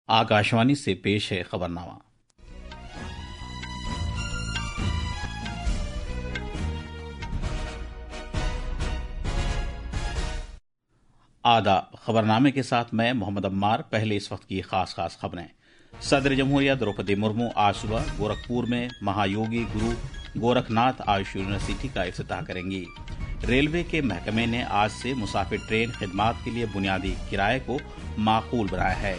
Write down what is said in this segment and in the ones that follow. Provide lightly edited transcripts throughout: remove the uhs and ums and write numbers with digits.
आकाशवाणी से पेश है खबरनामा। आदाब। खबरनामे के साथ मैं मोहम्मद अम्मार। पहले इस वक्त की खास खबरें। सदर जमहूरिया द्रौपदी मुर्मू आज सुबह गोरखपुर में महायोगी गुरु गोरखनाथ आयुष यूनिवर्सिटी का इफ्तिताह करेंगी। रेलवे के महकमे ने आज से मुसाफिर ट्रेन खिदमात के लिए बुनियादी किराए को माकूल बनाया है।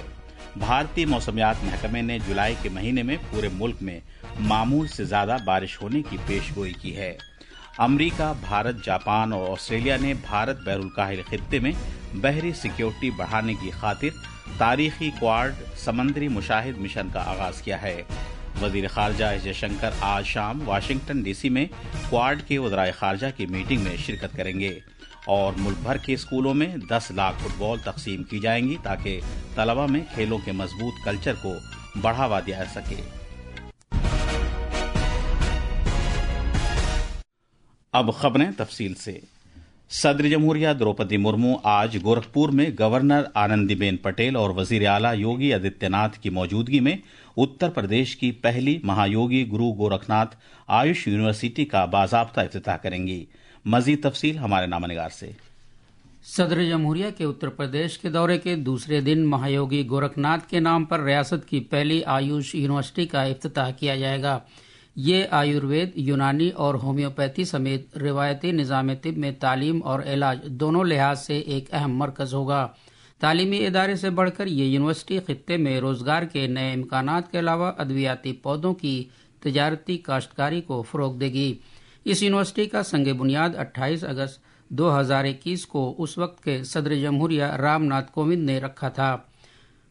भारतीय मौसमियात महकमे ने जुलाई के महीने में पूरे मुल्क में मामूल से ज्यादा बारिश होने की पेशगोई की है। अमेरिका, भारत, जापान और ऑस्ट्रेलिया ने भारत बैरुल खित्ते में बहरी सिक्योरिटी बढ़ाने की खातिर तारीखी क्वाड समंदरी मुशाहिद मिशन का आगाज किया है। वजीर खारजा एस जयशंकर आज शाम वाशिंगटन डीसी में क्वाड के वज़राए खारजा की मीटिंग में शिरकत करेंगे और मुल्क भर के स्कूलों में 10 लाख फुटबॉल तकसीम की जाएंगी ताकि तलबा में खेलों के मजबूत कल्चर को बढ़ावा दिया जा सके। अब खबरें तफसील से। सदर जमहूरिया द्रौपदी मुर्मू आज गोरखपुर में गवर्नर आनंदीबेन पटेल और वजीर आला योगी आदित्यनाथ की मौजूदगी में उत्तर प्रदेश की पहली महायोगी गुरु गोरखनाथ आयुष यूनिवर्सिटी का बाज़ाब्ता इफ्तिताह करेंगी। मजीद तफसील हमारे नामनिगार से। सदर जमहूरिया के उत्तर प्रदेश के दौरे के दूसरे दिन महायोगी गोरखनाथ के नाम पर रियासत की पहली आयुष यूनिवर्सिटी का इफ्तिताह किया जाएगा। ये आयुर्वेद, यूनानी और होम्योपैथी समेत रिवायती निज़ाम तिब में तालीम और इलाज दोनों लिहाज से एक अहम मरकज होगा। तालीमी इदारे से बढ़कर ये यूनिवर्सिटी खित्ते में रोजगार के नए इम्कानात के अलावा अद्वियाती पौधों की तजारती काश्तकारी को फ़रोग़ देगी। इस यूनिवर्सिटी का संग बुनियाद 28 अगस्त 2021 को उस वक्त के सदर जमहूरिया रामनाथ कोविंद ने रखा था।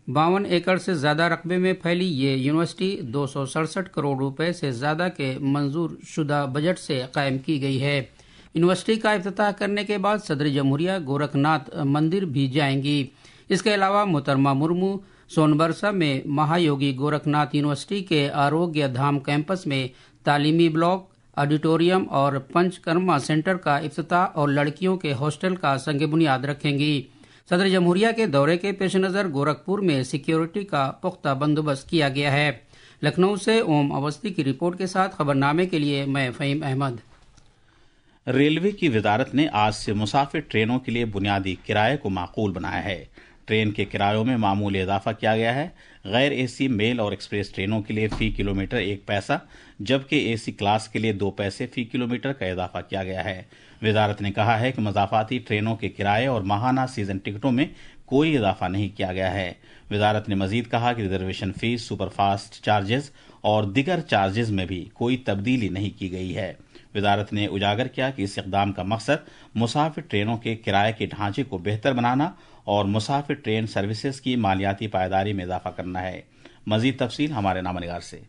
52 एकड़ से ज्यादा रकबे में फैली ये यूनिवर्सिटी 267 करोड़ रुपए से ज्यादा के मंजूर शुदा बजट से कायम की गई है। यूनिवर्सिटी का इफ्तिताह करने के बाद सदर जमहूरिया गोरखनाथ मंदिर भी जाएंगी। इसके अलावा मोहतरमा मुर्मू सोनबरसा में महायोगी गोरखनाथ यूनिवर्सिटी के आरोग्य धाम कैंपस में तालीमी ब्लॉक, ऑडिटोरियम और पंचकर्मा सेंटर का इफ्तिताह और लड़कियों के हॉस्टल का संग बुनियाद रखेंगी। सदर जमहूरिया के दौरे के पेश नज़र गोरखपुर में सिक्योरिटी का पुख्ता बंदोबस्त किया गया है। लखनऊ से ओम अवस्थी की रिपोर्ट के साथ खबरनामे के लिए मैं फ़हीम अहमद। रेलवे की वजारत ने आज से मुसाफिर ट्रेनों के लिए बुनियादी किराए को माकूल बनाया है। ट्रेन के किरायों में मामूली इजाफा किया गया है। गैर एसी मेल और एक्सप्रेस ट्रेनों के लिए फी किलोमीटर 1 पैसा, जबकि एसी क्लास के लिए 2 पैसे फी किलोमीटर का इजाफा किया गया है। वजारत ने कहा है कि मज़ाफाती ट्रेनों के किराए और माहाना सीजन टिकटों में कोई इजाफा नहीं किया गया है। वजारत ने मजीद कहा कि रिजर्वेशन फीस, सुपरफास्ट चार्जेस और दिगर चार्जेस में भी कोई तब्दीली नहीं की गई है। वजारत ने उजागर किया कि इस इक़दाम का मकसद मुसाफिर ट्रेनों के किराए के ढांचे को बेहतर बनाना और मुसाफिर ट्रेन सर्विसेज की मालियाती पायदारी में इजाफा करना है। मजीद तफसील हमारे नामनिगार से।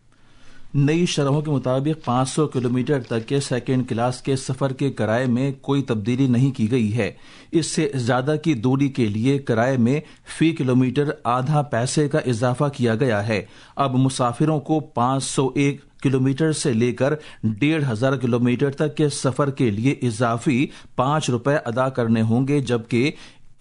नई शरहों के मुताबिक 500 किलोमीटर तक के सेकेंड क्लास के सफर के किराए में कोई तब्दीली नहीं की गई है। इससे ज्यादा की दूरी के लिए किराए में फी किलोमीटर आधा पैसे का इजाफा किया गया है। अब मुसाफिरों को 501 किलोमीटर से लेकर 1500 किलोमीटर तक के सफर के लिए इजाफी 5 रुपए अदा करने होंगे, जबकि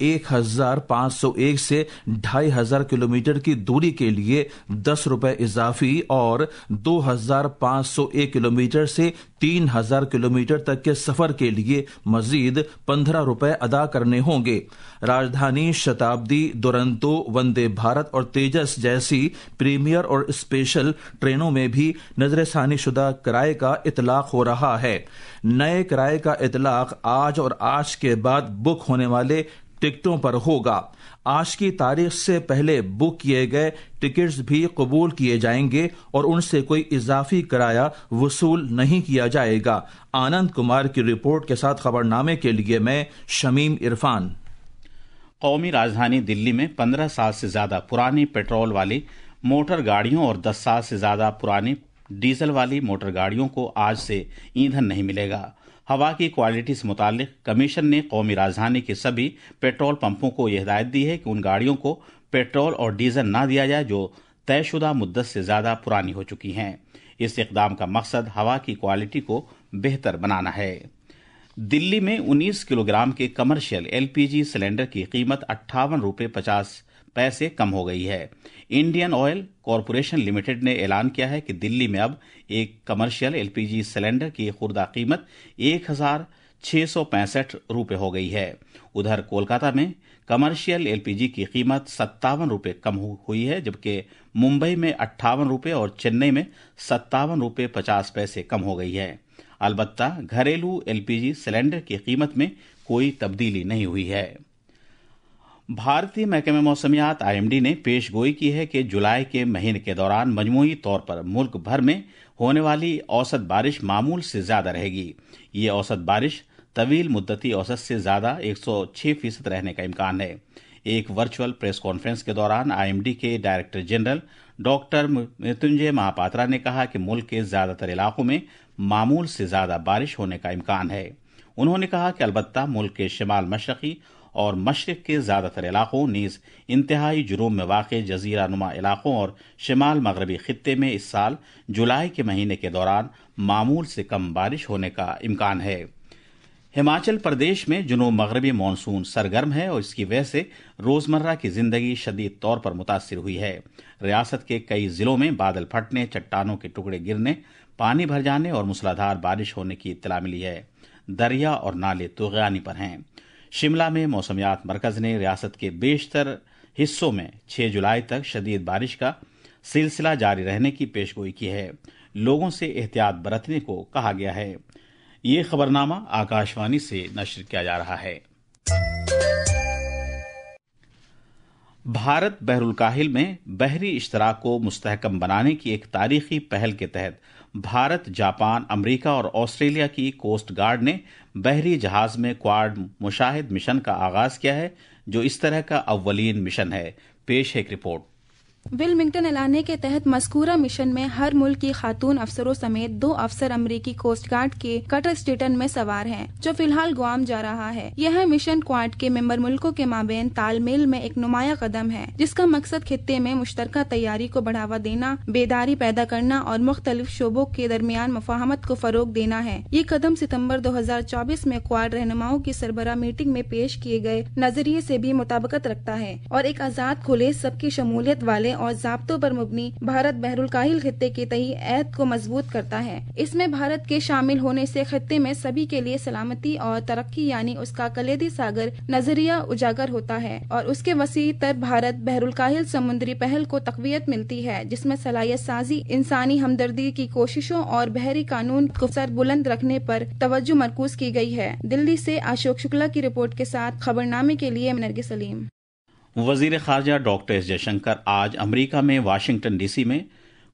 1501 से 2500 किलोमीटर की दूरी के लिए 10 रुपए इजाफी और 2501 किलोमीटर से 3000 किलोमीटर तक के सफर के लिए मजीद 15 रुपए अदा करने होंगे। राजधानी, शताब्दी, दुरंतो, वंदे भारत और तेजस जैसी प्रीमियर और स्पेशल ट्रेनों में भी नजरसानी शुदा किराए का इतलाक हो रहा है। नए किराए का इतलाक आज और आज के बाद बुक होने वाले टिकटों पर होगा। आज की तारीख से पहले बुक किए गए टिकट्स भी कबूल किए जाएंगे और उनसे कोई इजाफी किराया वसूल नहीं किया जाएगा। आनंद कुमार की रिपोर्ट के साथ खबरनामे के लिए मैं शमीम इरफान। कौमी राजधानी दिल्ली में 15 साल से ज्यादा पुरानी पेट्रोल वाली मोटर गाड़ियों और 10 साल से ज्यादा पुरानी डीजल वाली मोटर गाड़ियों को आज से ईंधन नहीं मिलेगा। हवा की क्वालिटी से मुतालिक कमीशन ने कौमी राजधानी के सभी पेट्रोल पंपों को यह हिदायत दी है कि उन गाड़ियों को पेट्रोल और डीजल न दिया जाए जो तयशुदा मुद्दत से ज्यादा पुरानी हो चुकी हैं। इस इक़दाम का मकसद हवा की क्वालिटी को बेहतर बनाना है। दिल्ली में 19 किलोग्राम के कमर्शियल एलपीजी सिलेंडर की कीमत 58 रुपये 50 पैसे कम हो गई है। इंडियन ऑयल कॉरपोरेशन लिमिटेड ने ऐलान किया है कि दिल्ली में अब एक कमर्शियल एलपीजी सिलेंडर की खुर्दा कीमत 1,665 रुपये हो गई है। उधर कोलकाता में कमर्शियल एलपीजी की कीमत 57 रुपये कम हुई है, जबकि मुंबई में 58 रुपये और चेन्नई में 57 रुपये 50 पैसे कम हो गई है। अलबत्ता घरेलू एलपीजी सिलेंडर की कीमत में कोई तब्दीली नहीं हुई है। भारतीय महकमे मौसमियात आईएमडी ने पेशगोई की है कि जुलाई के महीने के दौरान मजमूई तौर पर मुल्क भर में होने वाली औसत बारिश मामूल से ज्यादा रहेगी। ये औसत बारिश तवील मुद्दती औसत से ज्यादा 106% रहने का इम्कान है। एक वर्चुअल प्रेस कॉन्फ्रेंस के दौरान आईएमडी के director general doctor Mrityunjay Mahapatra ने कहा कि मुल्क के ज्यादातर इलाकों में मामूल से ज्यादा बारिश होने का इम्कान है। उन्होंने कहा कि अलबत्ता मुल्क के शिमाल मशरकी और मशरक के ज्यादातर इलाकों नीज इंतहाई जुनूब में वाक़ जजीरा नुमा इलाकों और शिमाल मगरबी खित्ते में इस साल जुलाई के महीने के दौरान मामूल से कम बारिश होने का इम्कान है। हिमाचल प्रदेश में जुनूब मगरबी मानसून सरगर्म है और इसकी वजह से रोजमर्रा की जिंदगी शदीद तौर पर मुतासिर हुई है। रियासत के कई जिलों में बादल फटने, चट्टानों के टुकड़े गिरने, पानी भर जाने और मूसलाधार बारिश होने की इत्तला मिली है। दरिया और नाले तुग़यानी पर हैं। शिमला में मौसमियात मरकज ने रियासत के बेशतर हिस्सों में 6 जुलाई तक शदीद बारिश का सिलसिला जारी रहने की पेशगोई की है। लोगों से एहतियात बरतने को कहा गया है। ये खबरनामा आकाशवाणी से नश्र किया जा रहा है। भारत बहरुल काहिल में बहरी इश्तराक को मुस्तहकम बनाने की एक तारीखी पहल के तहत भारत, जापान, अमेरिका और ऑस्ट्रेलिया की कोस्ट गार्ड ने बहरी जहाज में क्वाड मुशाहिद मिशन का आगाज किया है, जो इस तरह का अव्वलीन मिशन है। पेश है एक रिपोर्ट। विलमिंगटन एलाने के तहत मस्कूरा मिशन में हर मुल्क की खातून अफसरों समेत 2 अफसर अमरीकी कोस्ट गार्ड के कटर स्टेटन में सवार हैं, जो फिलहाल गुआम जा रहा है। यह मिशन क्वाड के मेंबर मुल्कों के माबेन तालमेल में एक नुमाया कदम है, जिसका मकसद खित्ते में मुश्तरका तैयारी को बढ़ावा देना, बेदारी पैदा करना और मुख्तलिफ शोबों के दरमियान मुफाहमत को फरोग देना है। ये कदम सितम्बर 2024 में क्वाड रहनुमाओं की सरबराह मीटिंग में पेश किए गए नजरिए से भी मुताबिकत रखता है और एक आजाद, खुले, सबकी शमूलियत वाले और ज़ाब्तों पर मुबनी भारत बहरुल काहिल खित्ते के तही ऐद को मजबूत करता है। इसमें भारत के शामिल होने से खित्ते में सभी के लिए सलामती और तरक्की यानी उसका कलेदी सागर नजरिया उजागर होता है और उसके वसी तर भारत बहरुल काहिल समुद्री पहल को तक़वियत मिलती है, जिसमें सलाहियत साजी, इंसानी हमदर्दी की कोशिशों और बहरी कानून को सर बुलंद रखने पर तवज्जो मरकूज की गई है। दिल्ली से अशोक शुक्ला की रिपोर्ट के साथ खबरनामे के लिए नरगिस सलीम। वजीर खारजा डॉक्टर एस जयशंकर आज अमेरिका में वाशिंगटन डीसी में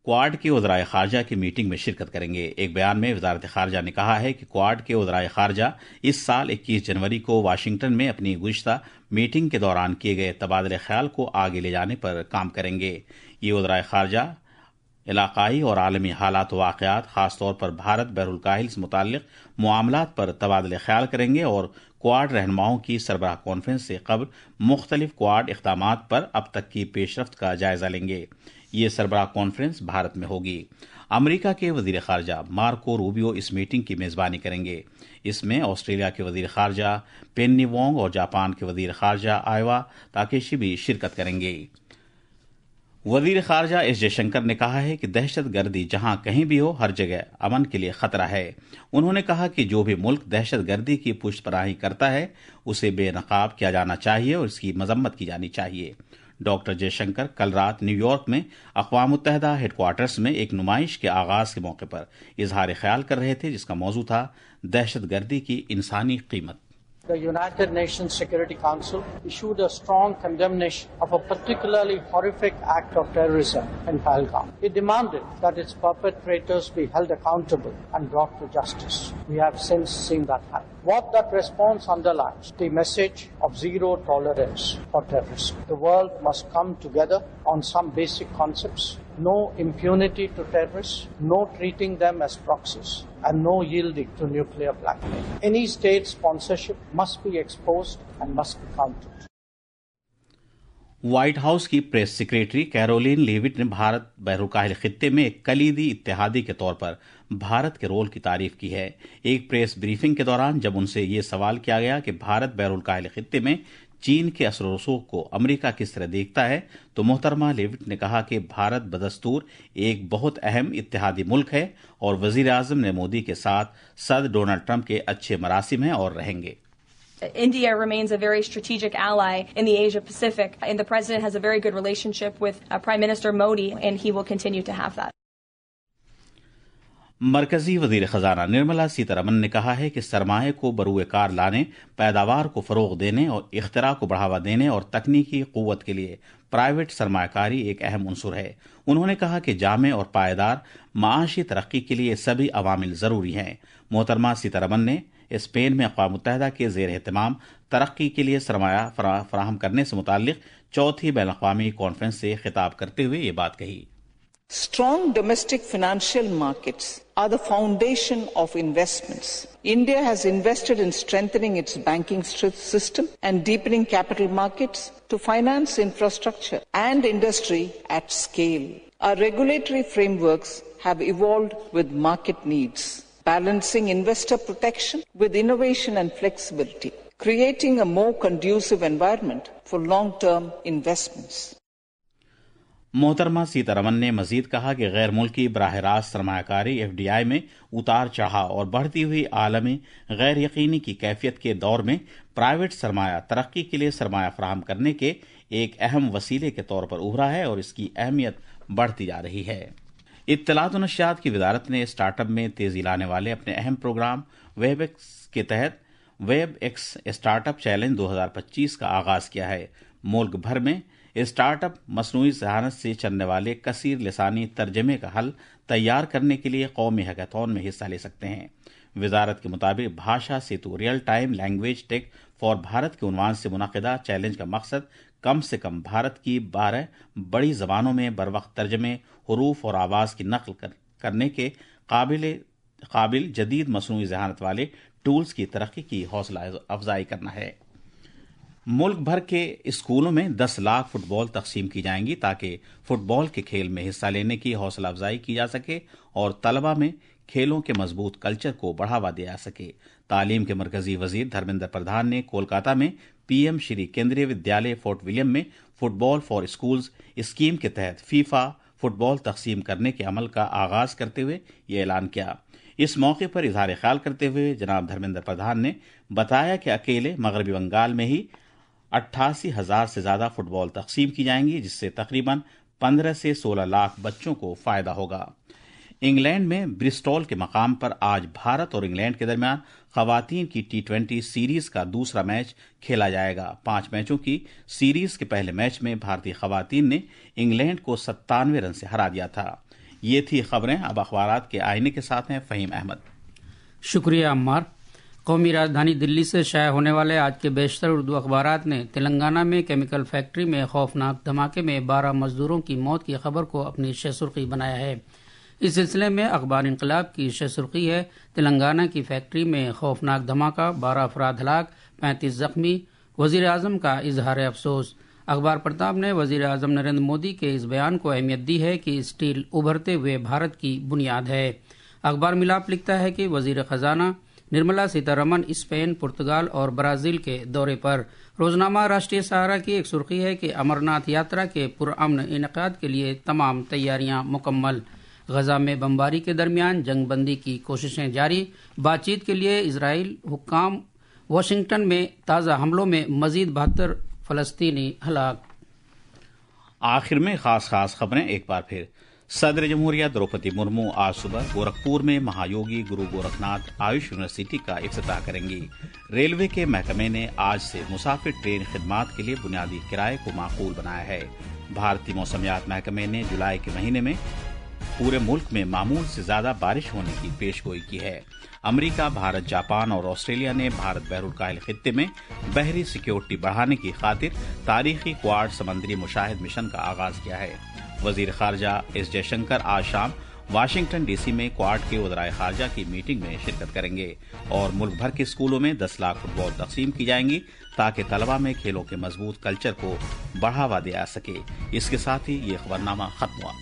क्वाड के वज़राए खारजा की मीटिंग में शिरकत करेंगे। एक बयान में वजारत खारजा ने कहा है कि क्वाड के वज़राए खारजा इस साल 21 जनवरी को वाशिंगटन में अपनी गुज़िश्ता मीटिंग के दौरान किए गए तबादले ख्याल को आगे ले जाने पर काम करेंगे। ये वज़राए खारजा इलाकाई और आलमी हालात वाक़यात, खासतौर पर भारत बहरुल काहिल से मुताल्लिक़ मामलात पर तबादले ख्याल करेंगे और क्वाड रहनुमाओं की सरबराह कॉन्फ्रेंस से कबल मुख्तलिफ क्वाड इक़दामात पर अब तक की पेशरफ्त का जायजा लेंगे। ये सरबराह कॉन्फ्रेंस भारत में होगी। अमेरिका के वज़ीर खारजा मार्को रूबियो इस मीटिंग की मेज़बानी करेंगे। इसमें ऑस्ट्रेलिया के वज़ीर खारजा पेन्नी वोंग और जापान के वज़ीर खारजा आयवा ताकेशी भी शिरकत करेंगे। वज़ीर खारजा एस जयशंकर ने कहा है कि दहशत गर्दी जहां कहीं भी हो, हर जगह अमन के लिए खतरा है। उन्होंने कहा कि जो भी मुल्क दहशत गर्दी की पुष्टपनाही करता है उसे बेनकाब किया जाना चाहिए और इसकी मजम्मत की जानी चाहिए। डॉक्टर जयशंकर कल रात न्यूयॉर्क में अक़वाम मुत्तहिदा हेडक्वार्टर्स में एक नुमाइश के आगाज के मौके पर इजहार ख्याल कर रहे थे, जिसका मौजू था दहशत गर्दी की इंसानी कीमत। The United Nations Security Council issued a strong condemnation of a particularly horrific act of terrorism in Pahalgam. It demanded that its perpetrators be held accountable and brought to justice. We have since seen that happen. What that response underlines the message of zero tolerance for terrorism. The world must come together on some basic concepts. No impunity to terrorists, no treating them as proxies, and no yielding to nuclear blackmail. Any state sponsorship must be exposed and must be countered. White house की press secretary Karoline Leavitt ने भारत बहरुल काहिल खित्ते में एक कलीदी इत्तेहादी के तौर पर भारत के रोल की तारीफ की है। एक प्रेस ब्रीफिंग के दौरान जब उनसे ये सवाल किया गया कि भारत बहरुल काहिल खित्ते में चीन के असर रसूख को अमेरिका किस तरह देखता है, तो मोहतरमा लेविट ने कहा कि भारत बदस्तूर एक बहुत अहम इत्तेहादी मुल्क है और वजीर आजम ने मोदी के साथ सदर डोनाल्ड ट्रंप के अच्छे मरासिम हैं और रहेंगे। India remains a very strategic ally in the Asia Pacific, and the president has a very good relationship with Prime Minister Modi, and he will continue to have that. मरकजी वजीर खजाना निर्मला सीतारमन ने कहा है कि सरमाए को बरूए कार लाने, पैदावार को फरोग देने और इख्तिरा को बढ़ावा देने और तकनीकी क़ुव्वत के लिए प्राइवेट सरमायाकारी एक अहम उनसुर है। उन्होंने कहा कि जामे और पायदार माशी तरक्की के लिए सभी अवामिल जरूरी हैं। मोहतरमा सीतारमन ने स्पेन में अक़वाम मुत्तहिदा के ज़ेर एहतमाम तरक्की के लिए सरमाया फराहम करने से मुताल्लिक़ चौथी बैन अक़वामी कॉन्फ्रेंस से खिताब करते हुए ये बात कही। Strong domestic financial markets are the foundation of investments. India has invested in strengthening its banking system and deepening capital markets to finance infrastructure and industry at scale. Our regulatory frameworks have evolved with market needs, balancing investor protection with innovation and flexibility, creating a more conducive environment for long-term investments. मोहतरमा सीतारमन ने मजीद कहा कि गैर मुल्की बराह रास्त सरमायाकारी FDI में उतार चढ़ाव और बढ़ती हुई आलमी गैर यकीनी की कैफियत के दौर में प्राइवेट सरमाया तरक्की के लिए सरमाया फराहम करने के एक अहम वसीले के तौर पर उभरा है और इसकी अहमियत बढ़ती जा रही है। इत्तलात और नशियात की वजारत ने स्टार्टअप में तेजी लाने वाले अपने अहम प्रोग्राम वेबएक्स के तहत वेबएक्स स्टार्टअप चैलेंज 2025 का आगाज किया है। मुल्क भर में स्टार्टअप मसनूई ज़हानत से चलने वाले कसीर लिसानी तर्जमे का हल तैयार करने के लिए कौमी हैकाथॉन में हिस्सा ले सकते हैं। वजारत के मुताबिक Bhasha Setu real time language tech for Bharat के उन्वान से मुनक़िदा चैलेंज का मकसद कम से कम भारत की 12 बड़ी ज़बानों में बरवक्त तर्जमे, हरूफ और आवाज़ की नकल करने के काबिल जदीद मसनूई ज़हानत वाले टूल्स की तरक्की की हौसला अफजाई करना है। मुल्क भर के स्कूलों में 10 लाख फुटबॉल तकसीम की जाएंगी ताकि फुटबॉल के खेल में हिस्सा लेने की हौसला अफजाई की जा सके और तलबा में खेलों के मजबूत कल्चर को बढ़ावा दिया जा सके। तालीम के मरकजी वजीर धर्मेंद्र प्रधान ने कोलकाता में PM श्री केंद्रीय विद्यालय फोर्ट विलियम में फुटबॉल फॉर स्कूल्स स्कीम के तहत फीफा फुटबॉल तकसीम करने के अमल का आगाज करते हुए ये ऐलान किया। इस मौके पर इजहार ख्याल करते हुए जनाब धर्मेंद्र प्रधान ने बताया कि अकेले मगरबी बंगाल में ही 88,000 से ज्यादा फुटबॉल तकसीम की जाएंगी, जिससे तकरीबन 15 से 16 लाख बच्चों को फायदा होगा। इंग्लैंड में ब्रिस्टॉल के मकाम पर आज भारत और इंग्लैंड के दरमियान खवातीन की T20 सीरीज का दूसरा मैच खेला जाएगा। 5 मैचों की सीरीज के पहले मैच में भारतीय खवातीन ने इंग्लैंड को 97 रन से हरा दिया था। ये थी खबरें। अब अखबारात के आईने के साथ हैं फहीम अहमद। शुक्रिया अम्मार। कौमी राजधानी दिल्ली से शाया होने वाले आज के बेशतर उर्दू अखबारात ने तेलंगाना में केमिकल फैक्ट्री में खौफनाक धमाके में 12 मजदूरों की मौत की खबर को अपनी शह-सुर्खी बनाया है। इस सिलसिले में अखबार इंकलाब की शह-सुर्खी है, तेलंगाना की फैक्ट्री में खौफनाक धमाका, 12 अफराद हलाक, 35 जख्मी, वजीर आजम का इजहार अफसोस। अखबार प्रताप ने वजीर आजम नरेंद्र मोदी के इस बयान को अहमियत दी है कि स्टील उभरते हुए भारत की बुनियाद है। अखबार मिलाप लिखता है कि वजीर खजाना निर्मला सीतारमन स्पेन, पुर्तगाल और ब्राजील के दौरे पर। रोजनामा राष्ट्रीय सहारा की एक सुर्खी है कि अमरनाथ यात्रा के पुरअमन इनेकाद के लिए तमाम तैयारियां मुकम्मल। गजा में बमबारी के दरमियान जंगबंदी की कोशिशें जारी, बातचीत के लिए इजराइल हुक्काम। वाशिंगटन में ताज़ा हमलों में मजीद 72 फलस्तीनी हलाक। आखिर में खास खबरें एक बार फिर। सदर जमहूरिया द्रौपदी मुर्मू आज सुबह गोरखपुर में महायोगी गुरु गोरखनाथ आयुष यूनिवर्सिटी का इफ्तिताह करेंगी। रेलवे के महकमे ने आज से मुसाफिर ट्रेन खिदमात के लिए बुनियादी किराए को माकूल बनाया है। भारतीय मौसमियात महकमे ने जुलाई के महीने में पूरे मुल्क में मामूल से ज्यादा बारिश होने की पेशगोई की है। अमेरिका, भारत, जापान और ऑस्ट्रेलिया ने भारत बहरुल काहिल खित्ते में बहरी सिक्योरिटी बढ़ाने की खातिर तारीखी क्वाड समंदरी मुशाहिद मिशन का आगाज किया है। वजीर खारजा एस जयशंकर आज शाम वाशिंगटन DC में क्वाड के वज़राए खारजा की मीटिंग में शिरकत करेंगे और मुल्क भर के स्कूलों में 10 लाख फुटबॉल तकसीम की जाएंगी ताकि तलबा में खेलों के मजबूत कल्चर को बढ़ावा दिया जा सके। इसके साथ ही ये खबरनामा खत्म हुआ।